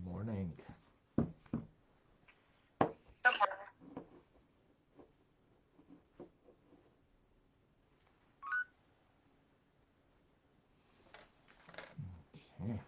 morning. Okay.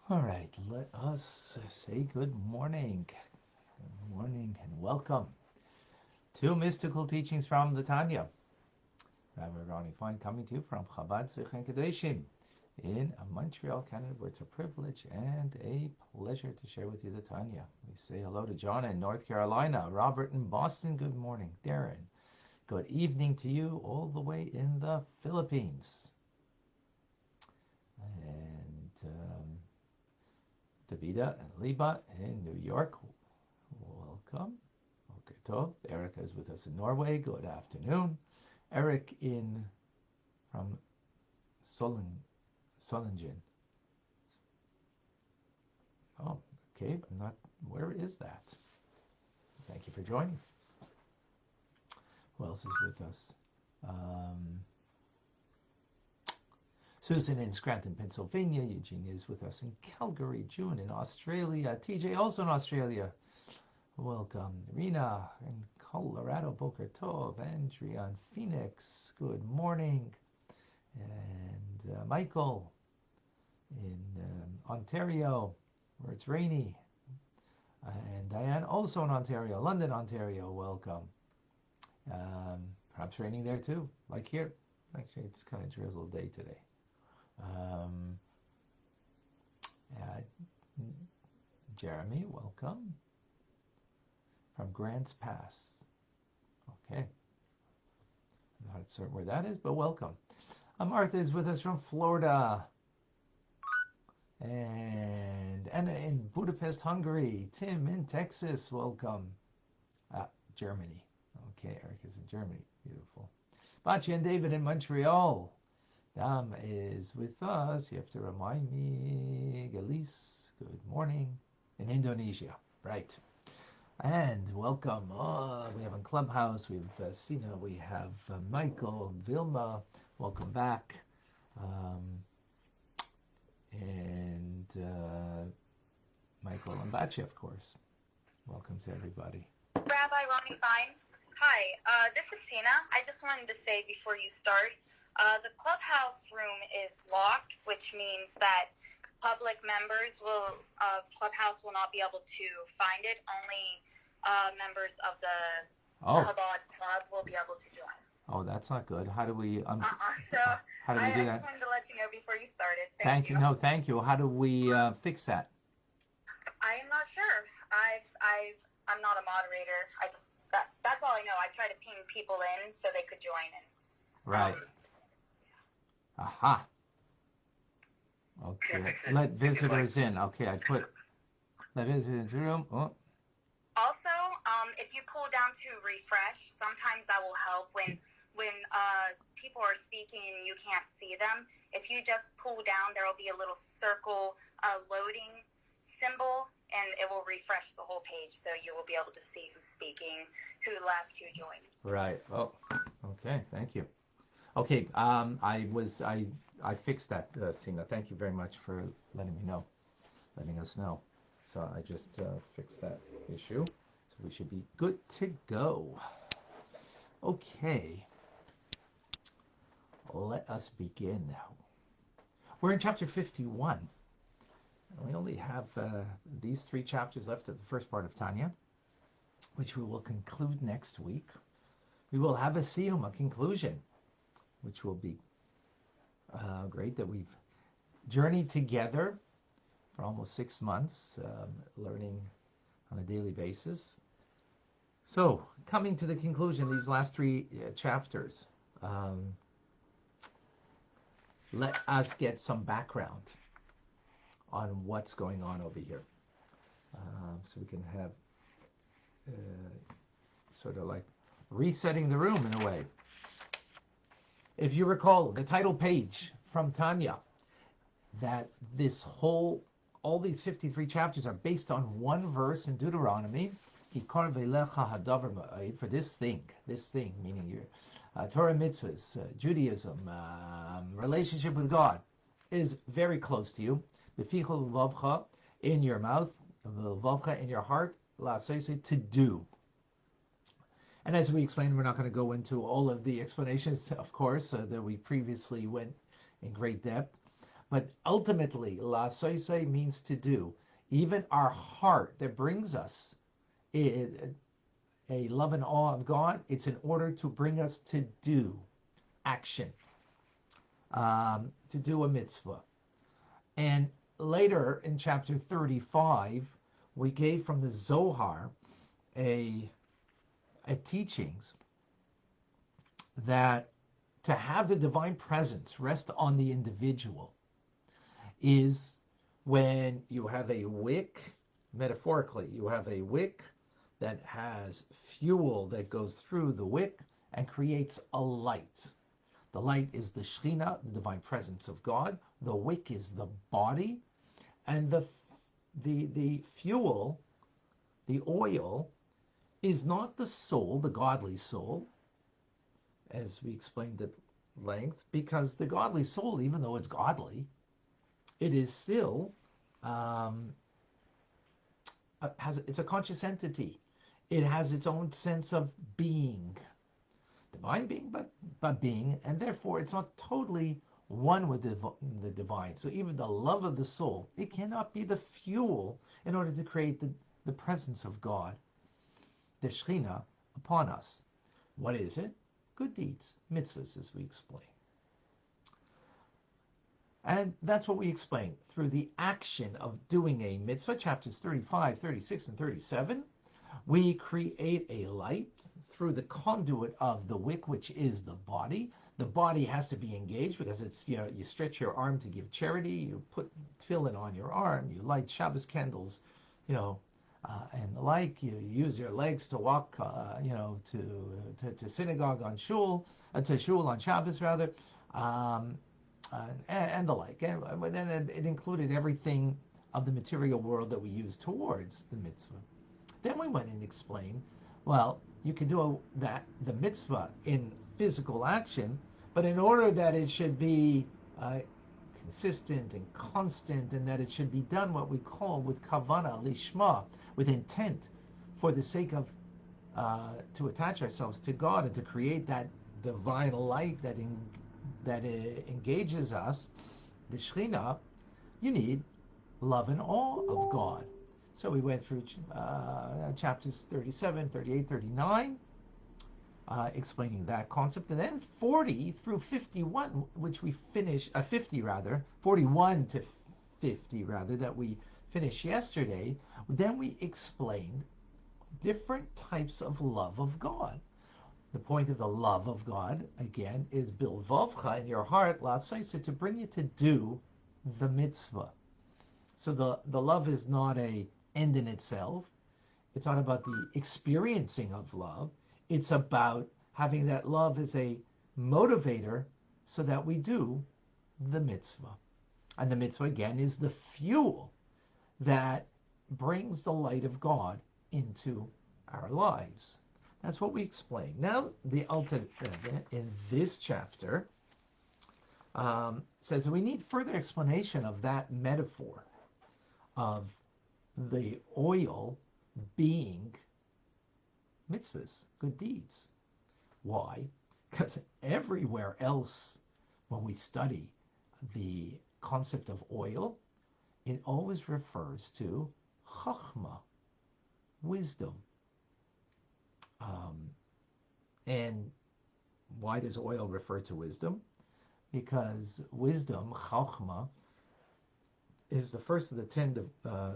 All right, let us say good morning. Good morning and welcome to Mystical Teachings from the Tanya. Rabbi Ronnie Fine coming to you from Chabad Tzrichen Kadeshim in Montreal, Canada, where it's a privilege and a pleasure to share with you the Tanya. We say hello to John in North Carolina, Robert in Boston, good morning, Darren. Good evening to you all the way in the Philippines. And Davida and Liba in New York, welcome. Okay, Tov. Erica is with us in Norway, good afternoon. Eric from Solingen. Oh, okay, where is that? Thank you for joining. Who else is with us? Susan in Scranton, Pennsylvania. Eugene is with us in Calgary. June in Australia. TJ also in Australia. Welcome. Rena in Colorado. Boker Tov. Andrea in Phoenix. Good morning. And Michael in Ontario, where it's rainy. And Diane also in Ontario. London, Ontario. Welcome. Perhaps raining there too, like here. Actually, it's kind of drizzle day today. Jeremy, welcome. From Grants Pass. Okay. I'm not certain where that is, but welcome. Martha is with us from Florida. And Anna in Budapest, Hungary. Tim in Texas, welcome. Germany. Okay, Eric is in Germany. Beautiful. Bachi and David in Montreal. Dam is with us. You have to remind me. Galise, good morning. In Indonesia, right. And welcome. We have in Clubhouse, we have Sina, we have Michael, Vilma, welcome back. And Michael and Bachi, of course. Welcome to everybody. Rabbi Ronnie Fine. Hi, this is Sina. I just wanted to say before you start, the Clubhouse room is locked, which means that public members of Clubhouse will not be able to find it. Only members of the Chabad Club will be able to join. Oh, that's not good. How do we So how do we do that? I just wanted to let you know before you started. Thank you. No, thank you. How do we fix that? I am not sure. I'm not a moderator. That's all I know. I try to ping people in so they could join in. Right. Aha. Okay. Let visitors in. Okay, I put let visitors in the room. Oh. Also, if you pull down to refresh, sometimes that will help when people are speaking and you can't see them. If you just pull down, there will be a little circle loading symbol, and it will refresh the whole page, so you will be able to see who's speaking, who left, who joined. Right. Oh. Okay. Thank you. Okay. I fixed that, Sina. Thank you very much for letting us know. So I just fixed that issue. So we should be good to go. Okay. Let us begin now. We're in chapter 51. We only have these 3 chapters left of the first part of Tanya, which we will conclude next week. We will have a siyum, a conclusion, which will be great, that we've journeyed together for almost 6 months, learning on a daily basis. So, coming to the conclusion, these last 3 chapters, let us get some background on what's going on over here. So we can have sort of like resetting the room in a way. If you recall, the title page from Tanya that all these 53 chapters are based on one verse in Deuteronomy. For this thing, meaning your Torah mitzvahs, Judaism, relationship with God, is very close to you. In your mouth, in your heart, to do. And as we explained, we're not going to go into all of the explanations, of course, that we previously went in great depth. But ultimately, la soisei means to do. Even our heart that brings us a love and awe of God, it's in order to bring us to do action, to do a mitzvah. And later in chapter 35, we gave from the Zohar a teachings that to have the divine presence rest on the individual is when you have a wick, metaphorically, you have a wick that has fuel that goes through the wick and creates a light. The light is the Shekhinah, the divine presence of God. The wick is the body, and the fuel, the oil, is not the soul, the godly soul, as we explained at length, because the godly soul, even though it's godly, it is still it's a conscious entity. It has its own sense of being, divine being, but being, and therefore it's not totally one with the divine. So even the love of the soul, it cannot be the fuel in order to create the presence of God, the Shekhinah, upon us. What is it? Good deeds, mitzvahs, as we explain. And that's what we explain. Through the action of doing a mitzvah, chapters 35, 36, and 37, we create a light through the conduit of the wick, which is the body. The body has to be engaged because it's, you stretch your arm to give charity, you put tefillin on your arm, you light Shabbos candles, and the like. You use your legs to walk, to synagogue on shul, to shul on Shabbos rather, and the like. And then it included everything of the material world that we use towards the mitzvah. Then we went and explained, well, you can do the mitzvah in physical action, but in order that it should be consistent and constant, and that it should be done what we call with kavana lishma, with intent, for the sake of to attach ourselves to God and to create that divine light that engages us, the Shekhinah, you need love and awe of God. So we went through chapters 37, 38, 39, explaining that concept, and then 40 through 51, which we finished, 41 to 50 rather, that we finished yesterday. Then we explained different types of love of God. The point of the love of God, again, is bilvavcha, in your heart, la'asaisa, to bring you to do the mitzvah. So the love is not a end in itself. It's not about the experiencing of love. It's about having that love as a motivator so that we do the mitzvah. And the mitzvah, again, is the fuel that brings the light of God into our lives. That's what we explain. Now, the Alter Rebbe in this chapter says that we need further explanation of that metaphor of the oil being mitzvahs, good deeds. Why? Because everywhere else, when we study the concept of oil, it always refers to chachma, wisdom. And why does oil refer to wisdom? Because wisdom, chachma, is the first of the 10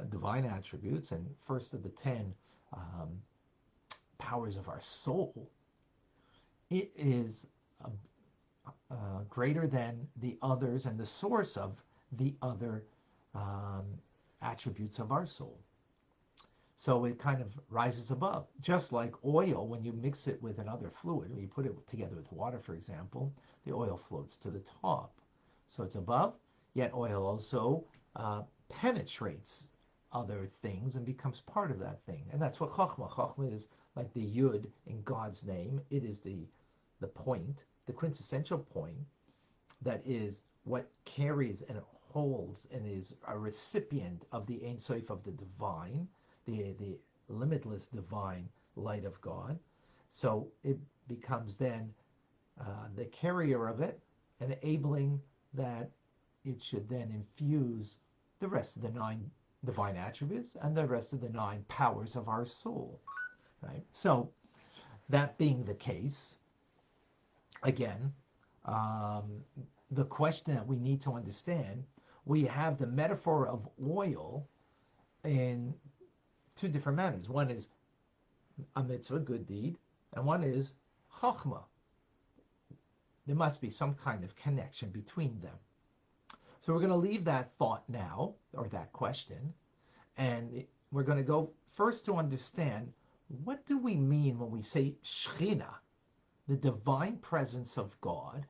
divine attributes and first of the 10 powers of our soul. It is greater than the others and the source of the other attributes of our soul. So it kind of rises above. Just like oil, when you mix it with another fluid, when you put it together with water, for example, the oil floats to the top. So it's above, yet oil also penetrates other things and becomes part of that thing. And that's what Chokhmah. Chokhmah is like the Yud in God's name. It is the point, the quintessential point that is what carries and holds and is a recipient of the Ein Sof of the divine, the limitless divine light of God. So it becomes then the carrier of it, enabling that it should then infuse the rest of the 9 divine attributes and the rest of the 9 powers of our soul. Right? So that being the case, again, the question that we need to understand, we have the metaphor of oil in 2 different manners. One is a mitzvah, good deed, and one is chachma. There must be some kind of connection between them. So we're going to leave that thought now, or that question, and we're going to go first to understand, what do we mean when we say Shekhinah, the divine presence of God,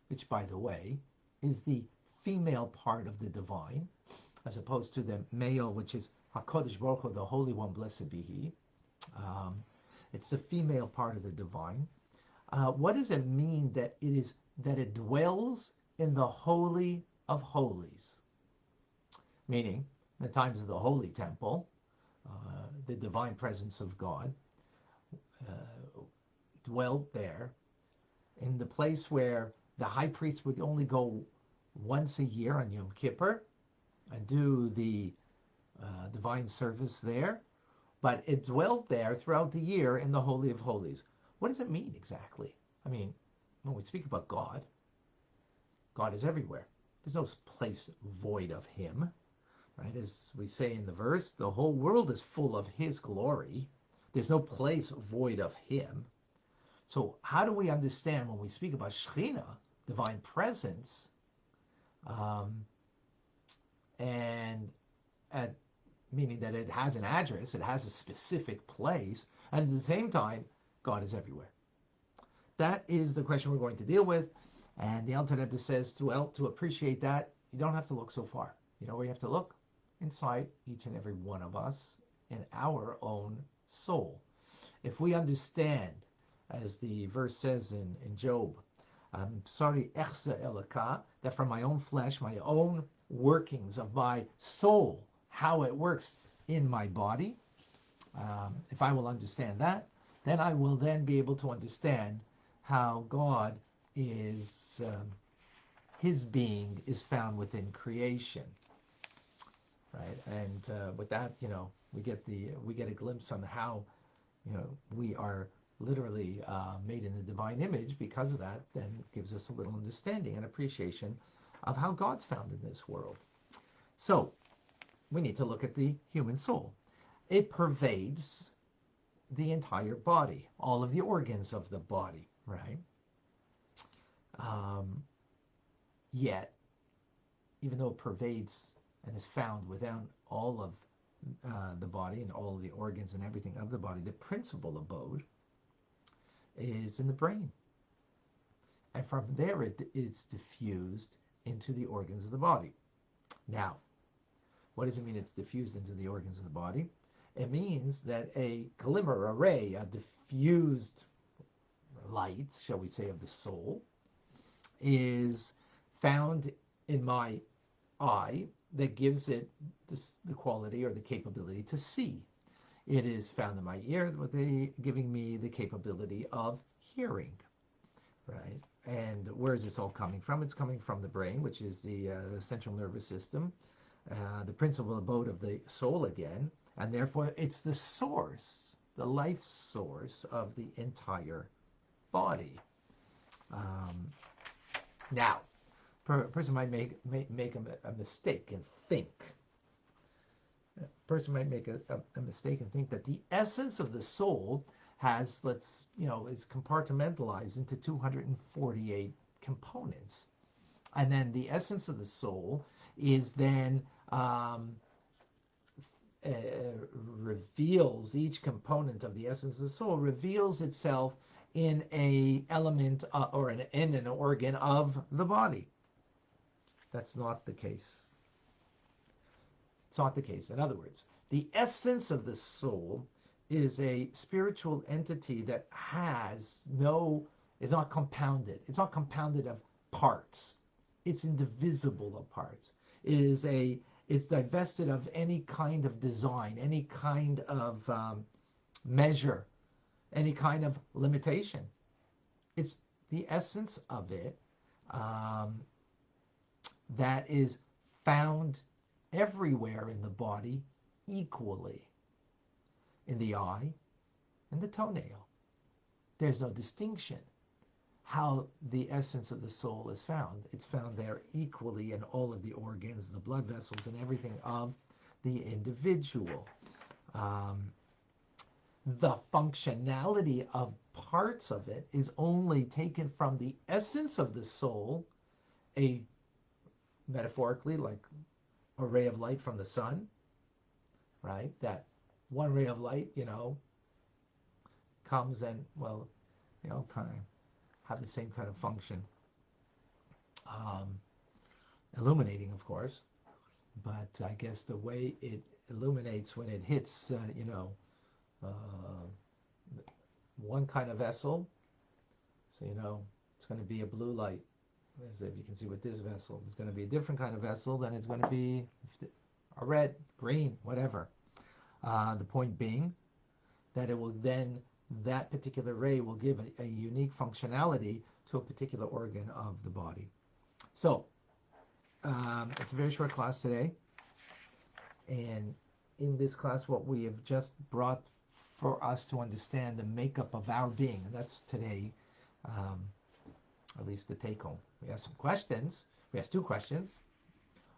which, by the way, is the female part of the divine, as opposed to the male, which is HaKadosh Baruch Hu, the Holy One, blessed be He. It's the female part of the divine. What does it mean that it dwells in the Holy of Holies? Meaning, in the times of the Holy Temple, the divine presence of God dwelt there in the place where the high priest would only go once a year on Yom Kippur and do the divine service there, but it dwelt there throughout the year in the Holy of Holies. What does it mean exactly? I mean, when we speak about God, God is everywhere. There's no place void of Him, right? As we say in the verse, the whole world is full of His glory. There's no place void of Him. So how do we understand when we speak about Shekhinah, divine presence, and meaning that it has an address, it has a specific place, and at the same time, God is everywhere? That is the question we're going to deal with. And the Alter Rebbe says, to appreciate that, you don't have to look so far. You know where you have to look? Inside each and every one of us, in our own soul. If we understand, as the verse says in Job, I'm sorry, that from my own flesh, my own workings of my soul, how it works in my body, if I will understand that, then I will then be able to understand how God is, His being is found within creation, right? And with that, we get a glimpse on how, we are literally made in the divine image. Because of that, then gives us a little understanding and appreciation of how God's found in this world. So we need to look at the human soul. It pervades the entire body, all of the organs of the body, right? Yet, even though it pervades and is found within all of the body and all of the organs and everything of the body, the principal abode is in the brain. And from there, it's diffused into the organs of the body. Now, what does it mean it's diffused into the organs of the body? It means that a glimmer, a ray, a diffused light, shall we say, of the soul, is found in my eye that gives it the quality or the capability to see. It is found in my ear, giving me the capability of hearing, right? And where is this all coming from? It's coming from the brain, which is the central nervous system, the principal abode of the soul again, and therefore it's the source, the life source of the entire body. Now, a person might make a mistake and think. A person might make a mistake and think that the essence of the soul is compartmentalized into 248 components. And then the essence of the soul is then reveals, each component of the essence of the soul reveals itself in a element in an organ of the body. That's not the case. It's not the case. In other words, the essence of the soul is a spiritual entity that is not compounded. It's not compounded of parts. It's indivisible of parts. It's divested of any kind of design, any kind of measure, any kind of limitation. It's the essence of it that is found everywhere in the body equally, in the eye and the toenail. There's no distinction how the essence of the soul is found. It's found there equally in all of the organs, the blood vessels, and everything of the individual. The functionality of parts of it is only taken from the essence of the soul, metaphorically, like a ray of light from the sun, right? That one ray of light, comes and, kind of have the same kind of function. Illuminating, of course, but I guess the way it illuminates when it hits, one kind of vessel, so, it's going to be a blue light. As if you can see with this vessel, it's going to be a different kind of vessel, then it's going to be a red, green, whatever. The point being that that particular ray will give a unique functionality to a particular organ of the body. So, it's a very short class today. And in this class, what we have just brought for us to understand the makeup of our being, and that's today, at least the take home. We asked some questions. We asked two questions.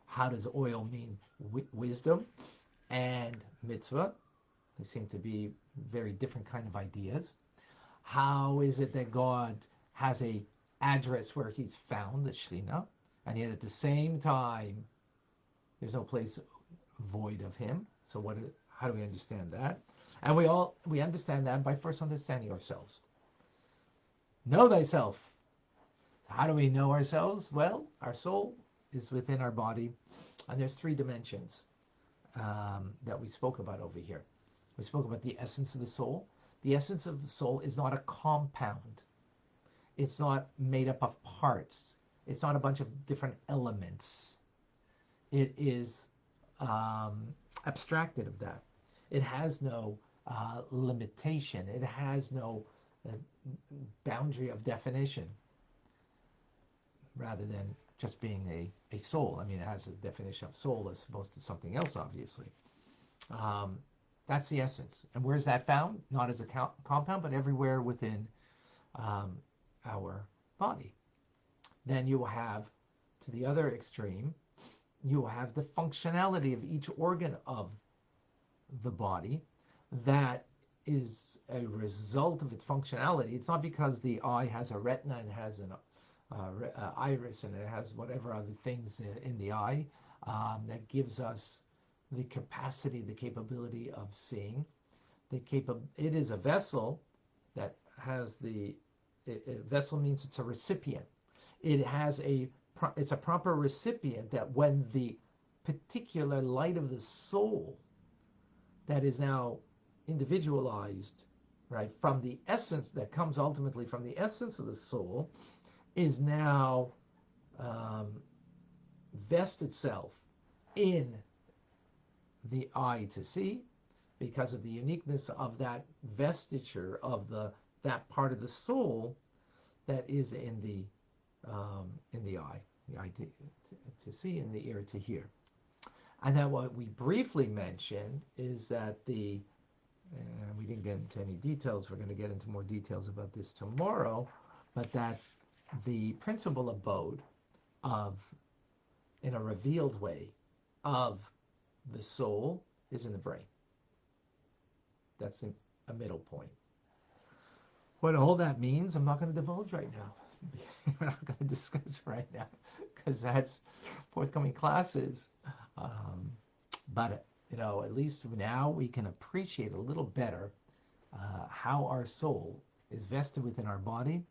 How does oil mean wisdom and mitzvah? They seem to be very different kind of ideas. How is it that God has a address where he's found, the Shekhinah, and yet at the same time, there's no place void of him? So how do we understand that? And we understand that by first understanding ourselves. Know thyself. How do we know ourselves? Well, our soul is within our body, and there's three dimensions that we spoke about over here. We spoke about the essence of the soul. The essence of the soul is not a compound. It's not made up of parts. It's not a bunch of different elements. It is abstracted of that. It has no limitation. It has no boundary of definition, rather than just being a soul. I mean, it has a definition of soul as opposed to something else, obviously. That's the essence. And where's that found? Not as a compound, but everywhere within our body. Then you will have, to the other extreme, you will have the functionality of each organ of the body that is a result of its functionality. It's not because the eye has a retina and has an iris and it has whatever other things in the eye that gives us the capacity, the capability of seeing. It is a vessel that has vessel means it's a recipient. It's a proper recipient that when the particular light of the soul that is now individualized, right, from the essence that comes ultimately from the essence of the soul, is now vest itself in the eye to see, because of the uniqueness of that vestiture of that part of the soul that is in the eye to see, and the ear to hear. And then what we briefly mentioned is that we didn't get into any details. We're going to get into more details about this tomorrow, but that the principal abode in a revealed way, of the soul is in the brain. That's a middle point. What all that means, I'm not going to divulge right now. We're not going to discuss right now, because that's forthcoming classes. But at least now we can appreciate a little better how our soul is vested within our body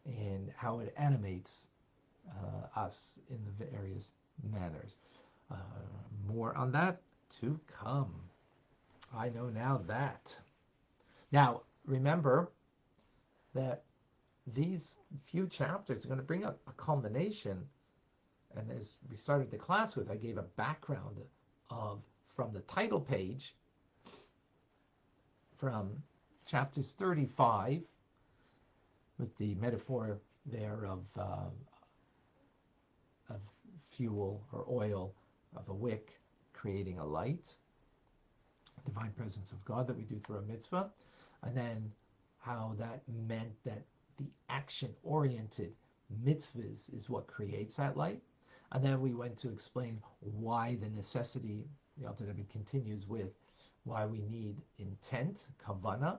and how it animates us in the various manners. More on that to come. I know now that. Now, remember that these few chapters are going to bring a culmination. And as we started the class with, I gave a background of from the title page from chapters 35 with the metaphor there of fuel or oil of a wick creating a light, divine presence of God that we do through a mitzvah, and then how that meant that the action-oriented mitzvahs is what creates that light. And then we went to explain why the necessity, the Alter Rebbe continues with, why we need intent, kavanah,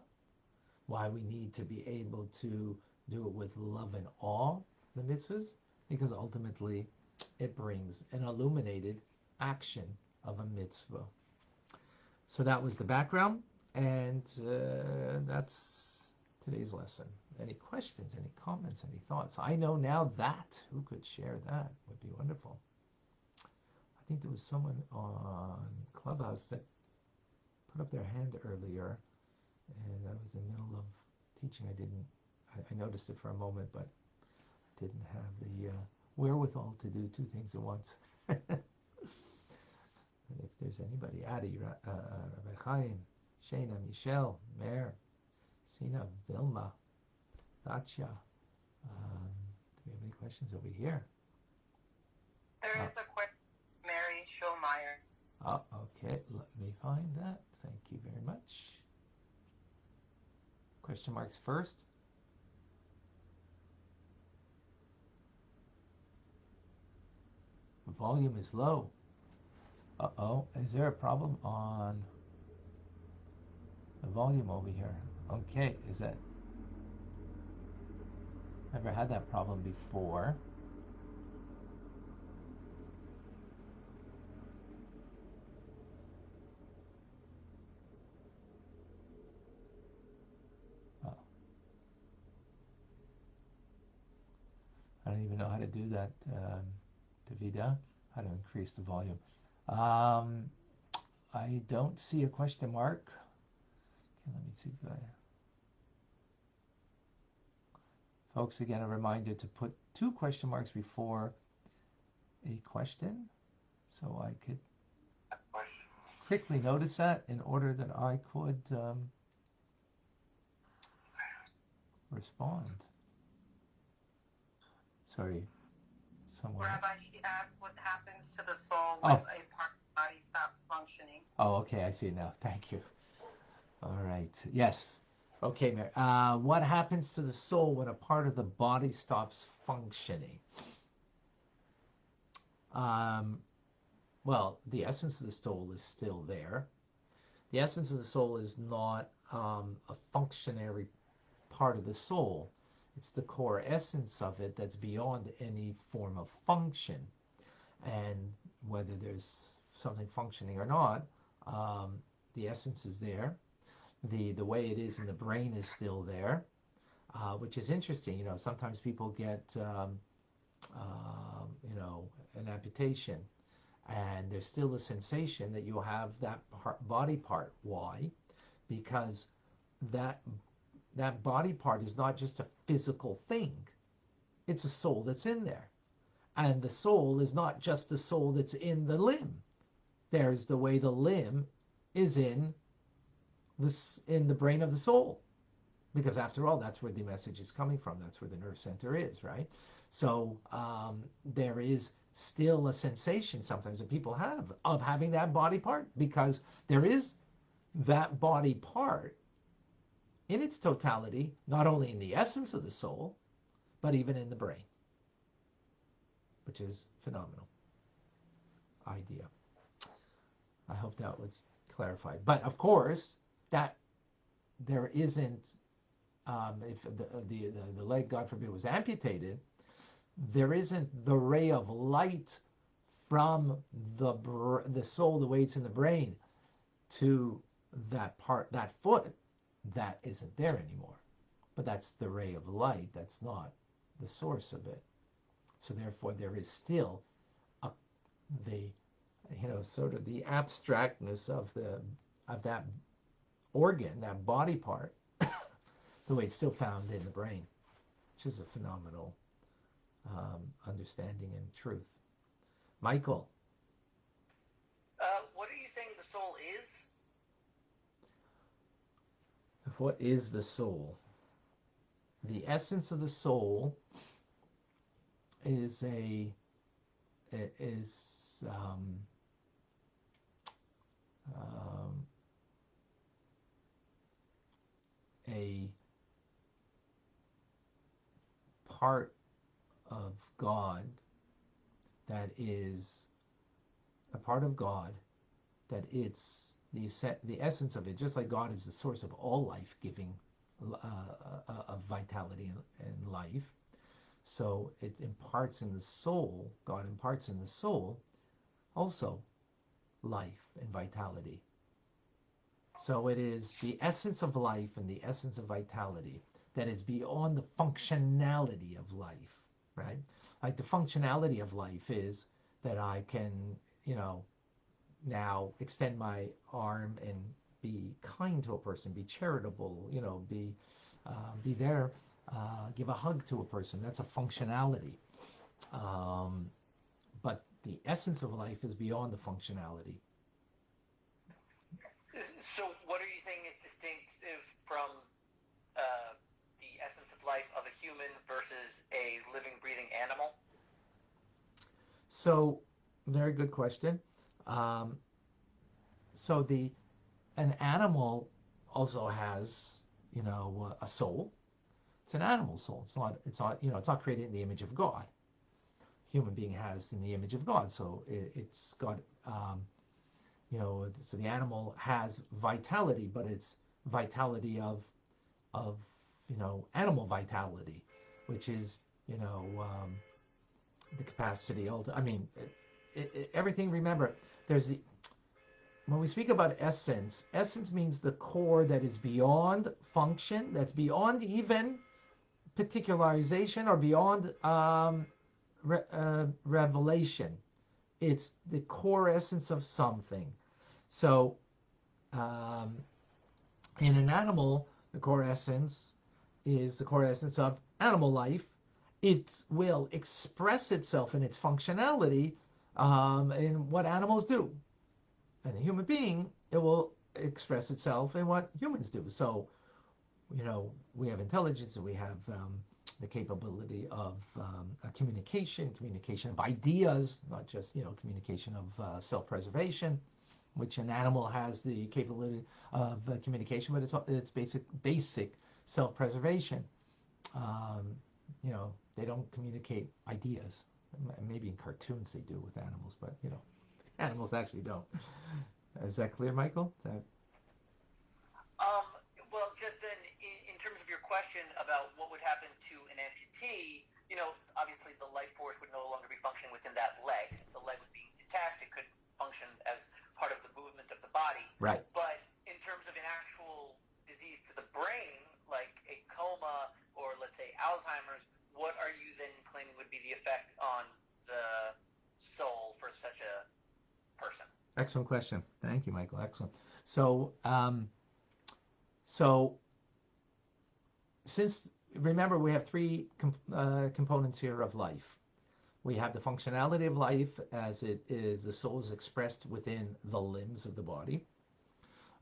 why we need to be able to do it with love and awe, the mitzvahs, because ultimately it brings an illuminated action of a mitzvah. So that was the background, and that's today's lesson. Any questions, any comments, any thoughts? I know now that. Who could share that? Would be wonderful. I think there was someone on Clubhouse that put up their hand earlier, and I was in the middle of teaching. I noticed it for a moment, but didn't have the wherewithal to do two things at once. If there's anybody, Adi, Rabbi Chaim, Shana, Michelle, Mer, Sina, Vilma, Dacia. Do we have any questions over here? There is a question, Mary Schulmeyer. Oh, okay. Let me find that. Thank you very much. Question marks first. The volume is low. Uh-oh. Is there a problem on the volume over here? Okay. Is that... Never had that problem before. Oh. I don't even know how to do that, Davida. How to increase the volume. I don't see a question mark. Okay, let me see if I... Folks, again, a reminder to put 2 question marks before a question, so I could quickly notice that in order that I could respond. Sorry, someone... Rabbi, she asked what happens to the soul when a part of the body stops functioning. Oh, okay, I see it now. Thank you. All right. Yes. Okay, Mary. What happens to the soul when a part of the body stops functioning? Well, the essence of the soul is still there. The essence of the soul is not a functionary part of the soul. It's the core essence of it that's beyond any form of function. And whether there's something functioning or not, the essence is there. The way it is in the brain is still there, which is interesting. You know, sometimes people get, you know, an amputation, and there's still a sensation that you have that body part. Why? Because that body part is not just a physical thing. It's a soul that's in there. And the soul is not just the soul that's in the limb. There's the way the limb is in the brain of the soul. Because after all, that's where the message is coming from. That's where the nerve center is, right? So there is still a sensation sometimes that people have of having that body part, because there is that body part in its totality, not only in the essence of the soul, but even in the brain, which is phenomenal idea. I hope that was clarified. But of course, that there isn't, if the leg, God forbid, was amputated, there isn't the ray of light from the soul, the way it's in the brain, to that part, that foot, that isn't there anymore. But that's the ray of light. That's not the source of it. So therefore, there is still the sort of the abstractness of that organ, that body part, the way it's still found in the brain, which is a phenomenal understanding and truth. Michael. What are you saying the soul is? What is the soul? The essence of the soul is um, a part of God that is a part of God that it's the essence of it, just like God is the source of all life giving of vitality and life. So it imparts in the soul, God imparts in the soul also life and vitality. So it is the essence of life and the essence of vitality that is beyond the functionality of life, right? Like the functionality of life is that I can, now extend my arm and be kind to a person, be charitable, be there, give a hug to a person. That's a functionality. But the essence of life is beyond the functionality. So what are you saying is distinctive from the essence of life of a human versus a living, breathing animal? So, very good question. So an animal also has, a soul. It's an animal soul. It's not created in the image of God. Human being has in the image of God. So it's got, so the animal has vitality, but it's vitality of, animal vitality, which is, the capacity. Everything, remember, when we speak about essence, essence means the core that is beyond function, that's beyond even particularization or beyond revelation. It's the core essence of something. So in an animal, the core essence is the core essence of animal life. It will express itself in its functionality in what animals do. And a human being, it will express itself in what humans do. So, we have intelligence and we have the capability of communication of ideas, not just, communication of self-preservation, which an animal has the capability of communication, but it's basic self-preservation. They don't communicate ideas. Maybe in cartoons they do with animals, but animals actually don't. Is that clear, Michael? Well, just then, in terms of your question about what would happen to an amputee, obviously the life force would no longer be functioning within that leg. The leg would be detached. It could function as part of the movement of the body. Right. But in terms of an actual disease to the brain, like a coma or let's say Alzheimer's, what are you then claiming would be the effect on the soul for such a person? Excellent question. Thank you, Michael. Excellent. So since, remember, we have three components here of life. We have the functionality of life as it is, the soul is expressed within the limbs of the body.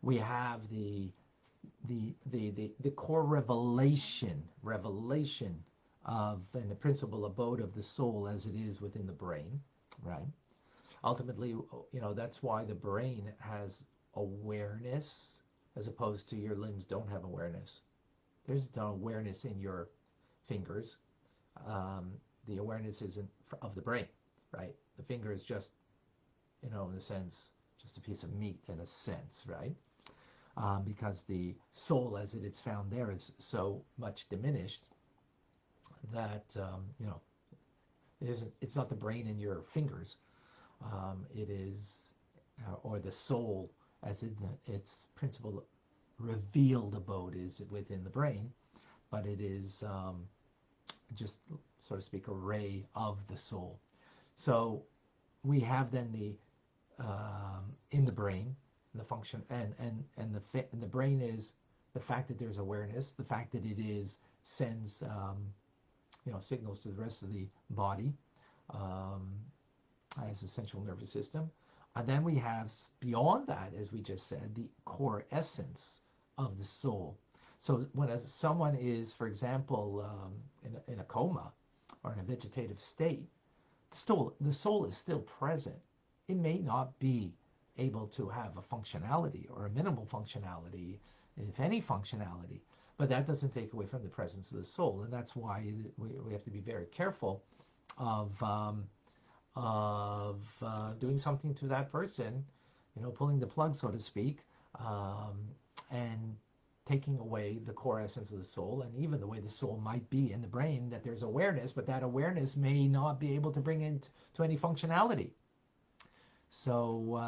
We have the core revelation of, and the principal abode of the soul as it is within the brain, right? Ultimately, that's why the brain has awareness as opposed to your limbs don't have awareness. There's no awareness in your fingers. The awareness isn't of the brain, right? The finger is just, in a sense, just a piece of meat in a sense, right? Because the soul as it is found there is so much diminished that, it's not the brain in your fingers. It is, or the soul as its principal revealed abode is within the brain, but it is just, so to speak, a ray of the soul. So we have then the in the brain, the function, and the brain is the fact that there's awareness, the fact that it is sends signals to the rest of the body um, as a central nervous system. And then we have, beyond that, as we just said, the core essence of the soul. So when someone is, for example, in a coma or in a vegetative state, the soul is still present. It may not be able to have a functionality or a minimal functionality, if any functionality, but that doesn't take away from the presence of the soul. And that's why we have to be very careful of doing something to that person, pulling the plug, so to speak, and taking away the core essence of the soul, and even the way the soul might be in the brain, that there's awareness, but that awareness may not be able to bring it to any functionality. So,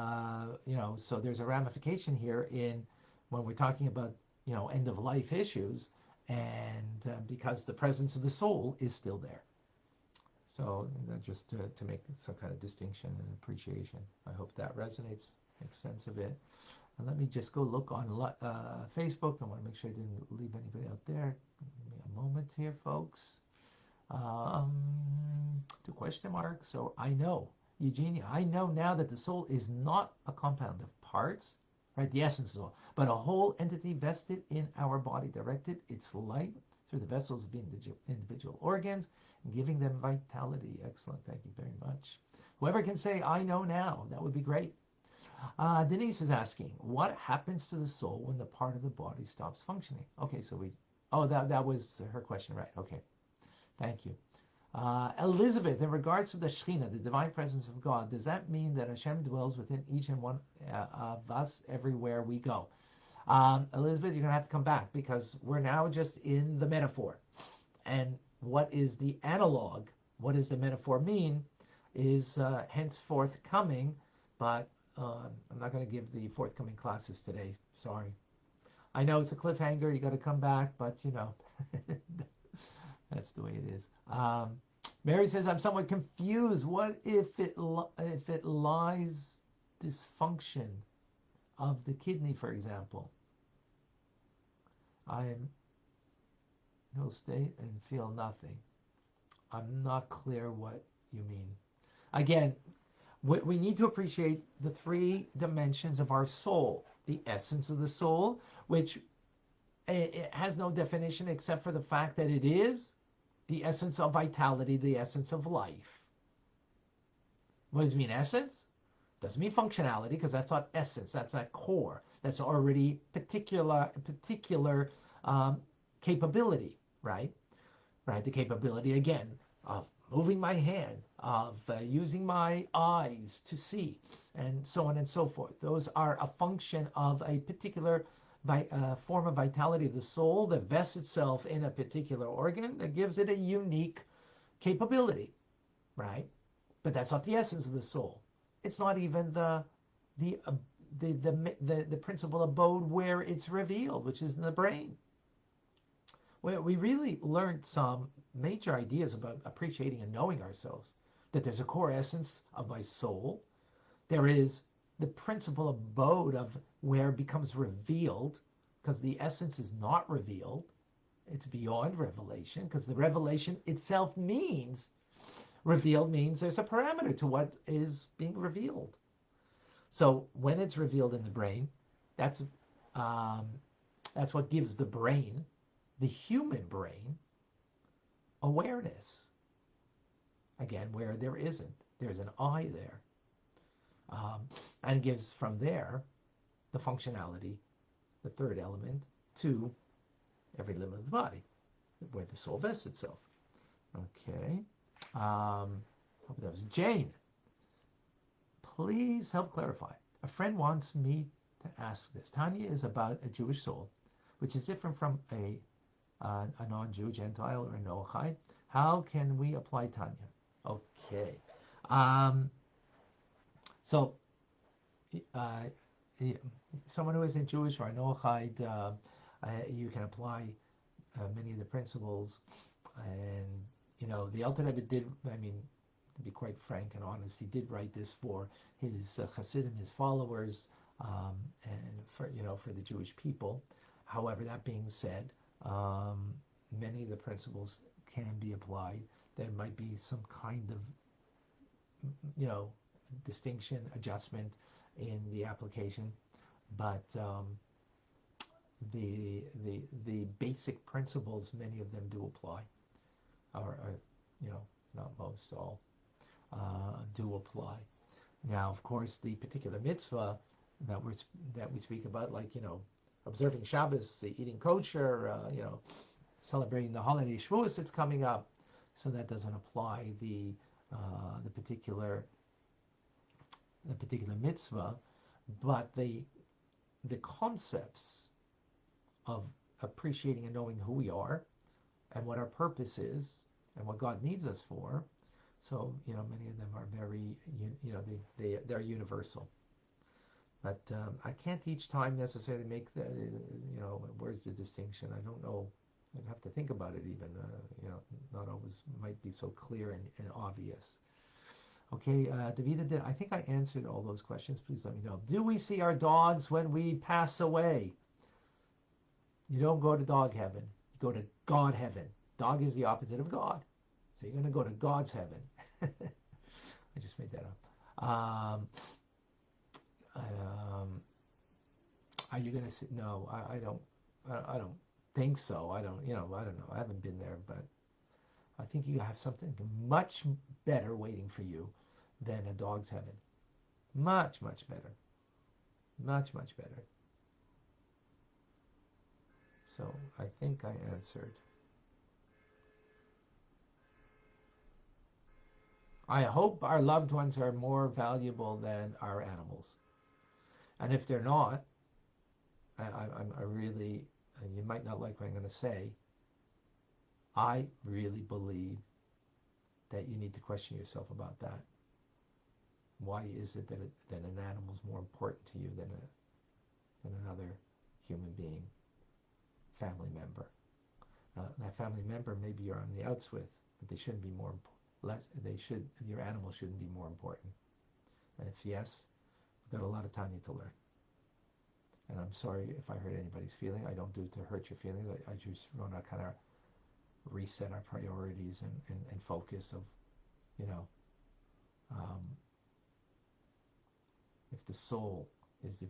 so there's a ramification here in when we're talking about, end of life issues, and because the presence of the soul is still there. So just to make some kind of distinction and appreciation. I hope that resonates, makes sense of it. And let me just go look on Facebook. I want to make sure I didn't leave anybody out there. Give me a moment here, folks. Two question marks. So I know, Eugenia, I know now that the soul is not a compound of parts, right? The essence of the soul, but a whole entity vested in our body, directed its light through the vessels of the individual organs, giving them vitality. Excellent. Thank you very much. Whoever can say, I know now, that would be great. Denise is asking, what happens to the soul when the part of the body stops functioning? Okay, so that was her question, right? Okay, thank you. Elizabeth, in regards to the Shekhinah, the divine presence of God, does that mean that Hashem dwells within each and one of us everywhere we go? Elizabeth, you're going to have to come back because we're now just in the metaphor. And what is the analog? What does the metaphor mean is henceforth coming, but I'm not going to give the forthcoming classes today. Sorry. I know it's a cliffhanger. You got to come back, but that's the way it is. Mary says, I'm somewhat confused. What if it lies dysfunction of the kidney, for example? I'm no state and feel nothing. I'm not clear what you mean. Again, we need to appreciate the three dimensions of our soul. The essence of the soul, which it has no definition except for the fact that it is the essence of vitality, the essence of life. What does it mean, essence? Doesn't mean functionality, because that's not essence. That's not core. That's already particular capability, right? Right. The capability again of moving my hand, of using my eyes to see, and so on and so forth. Those are a function of a particular form of vitality of the soul that vests itself in a particular organ that gives it a unique capability, right? But that's not the essence of the soul. It's not even the principal abode where it's revealed, which is in the brain. We really learned some major ideas about appreciating and knowing ourselves. That there's a core essence of my soul. There is the principal abode of where it becomes revealed, because the essence is not revealed. It's beyond revelation, because the revelation itself means, revealed means there's a parameter to what is being revealed. So when it's revealed in the brain, that's what gives the brain, the human brain, awareness. Again, where there isn't. There's an I there. And gives from there the functionality, the third element, to every limb of the body, where the soul vests itself. Okay. Hope that was Jane. Please help clarify. A friend wants me to ask this. Tanya is about a Jewish soul, which is different from a non-Jew, Gentile, or a Noachide. How can we apply Tanya? Okay. So, someone who isn't Jewish or a Noachide, you can apply many of the principles. And, the Alter Rebbe did, to be quite frank and honest, he did write this for his Hasidim, his followers, and for the Jewish people. However, that being said, many of the principles can be applied. There might be some kind of distinction, adjustment in the application, but the basic principles, many of them do apply, or not most, all do apply. Now, of course, the particular mitzvah that we speak about, like observing Shabbos, eating kosher, celebrating the holiday Shavuos that's coming up, so that doesn't apply the particular mitzvah, but the concepts of appreciating and knowing who we are and what our purpose is and what God needs us for. So many of them are very they're universal. But I can't each time necessarily make the where's the distinction. I don't know. I'd have to think about it even. Not always might be so clear and obvious. Okay, Davida, I think I answered all those questions. Please let me know. Do we see our dogs when we pass away? You don't go to dog heaven. You go to God heaven. Dog is the opposite of God. So you're going to go to God's heaven. I just made that up. Are you going to see? No, I don't think so. I don't know. I haven't been there, but I think you have something much better waiting for you than a dog's heaven. Much, much better. Much, much better. So I think I answered. I hope our loved ones are more valuable than our animals. And if they're not, I really, and you might not like what I'm going to say, I really believe that you need to question yourself about that. Why is it that an animal is more important to you than another human being, family member? That family member maybe you're on the outs with, but they shouldn't be more your animal shouldn't be more important. And if yes, we've got a lot of time to learn. And I'm sorry if I hurt anybody's feeling. I don't do it to hurt your feelings. I just want to kind of reset our priorities and focus of, if the soul is the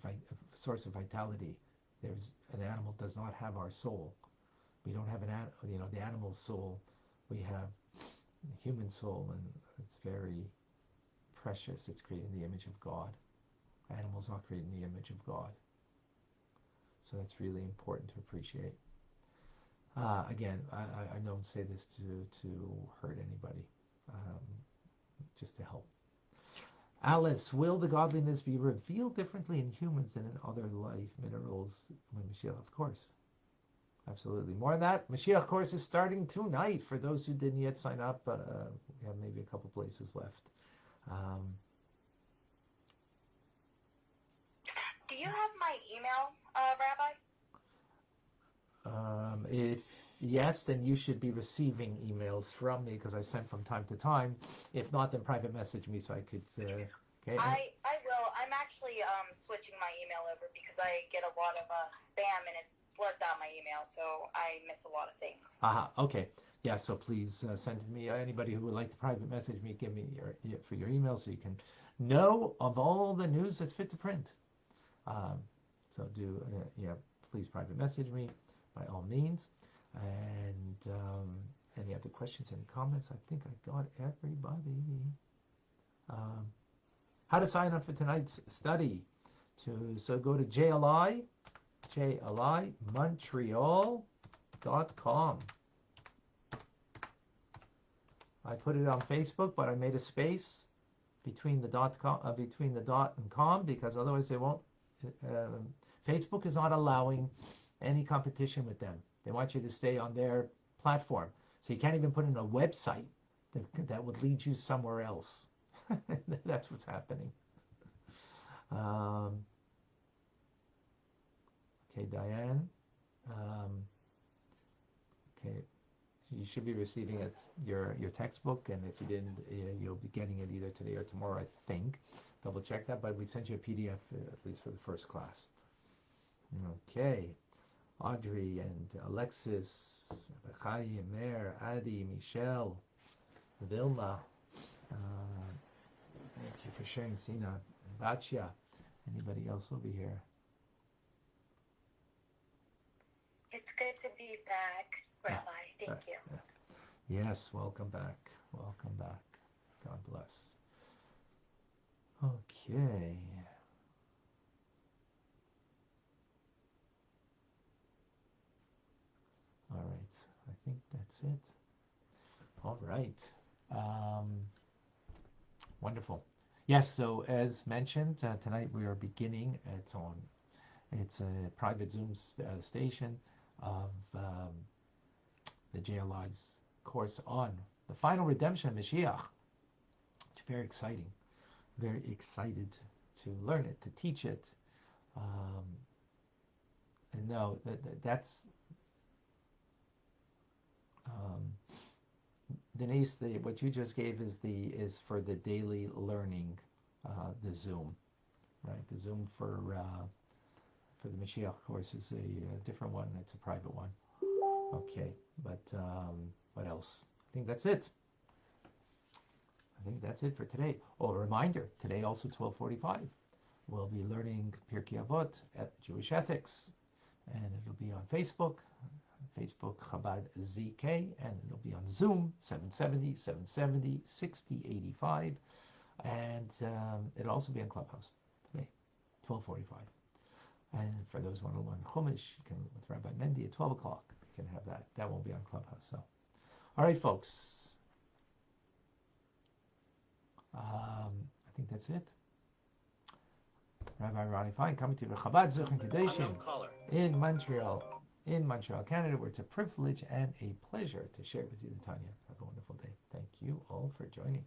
source of vitality, an animal does not have our soul. We don't have the animal's soul. We have the human soul, and it's very precious. It's created in the image of God. Animals are created in the image of God. So that's really important to appreciate. Again, I don't say this to hurt anybody, just to help. Alice, will the godliness be revealed differently in humans than in other life minerals when Mashiach? Of course. Absolutely. More on that. Mashiach course is starting tonight. For those who didn't yet sign up, we have maybe a couple places left. Do you have my email, Rabbi? If yes, then you should be receiving emails from me because I send from time to time. If not, then private message me so I could. Okay. I will. I'm actually switching my email over because I get a lot of spam and it floods out my email, so I miss a lot of things. Okay. Yeah, so please send me, anybody who would like to private message me, give me your email so you can know of all the news that's fit to print. So please private message me by all means. And any other questions, any comments? I think I got everybody. How to sign up for tonight's study. So go to JLIMontreal.com. I put it on Facebook, but I made a space between the dot and com because otherwise they won't. Facebook is not allowing any competition with them. They want you to stay on their platform, so you can't even put in a website that would lead you somewhere else. That's what's happening. Okay, Diane. Okay, you should be receiving it, your textbook, and if you didn't, you'll be getting it either today or tomorrow, I think. Double check that, but we sent you a PDF at least for the first class. Okay. Audrey and Alexis, Chaim, Mer, Adi, Michelle, Vilma. Thank you for sharing, Sina. Batya. Anybody else over here? It's good to be back, Rabbi. Thank you. Yes, welcome back. Welcome back. God bless. Okay. All right. I think that's it. All right. Wonderful. Yes, so as mentioned, tonight we are beginning, it's a private Zoom station of the JLI's course on the final redemption of Mashiach. It's very exciting. Very excited to learn it, to teach it. And no, that's Denise, what you just gave is for the daily learning, the Zoom, right? The Zoom for the Mashiach course is a different one. It's a private one. Okay, but what else? I think that's it. I think that's it for today. Oh, a reminder, today also 12:45, we'll be learning Pirkei Avot at Jewish Ethics, and it'll be on Facebook Chabad ZK, and it'll be on Zoom 770 6085, and it'll also be on Clubhouse today, 12:45. And for those who want to learn Chumash, you can with Rabbi Mendy at 12 o'clock. You can have that. That won't be on Clubhouse. So, all right, folks. I think that's it. Rabbi Ronnie Fine coming to the Chabad Zechon Kadeshim in Montreal, Canada, where it's a privilege and a pleasure to share with you the Tanya. Have a wonderful day. Thank you all for joining.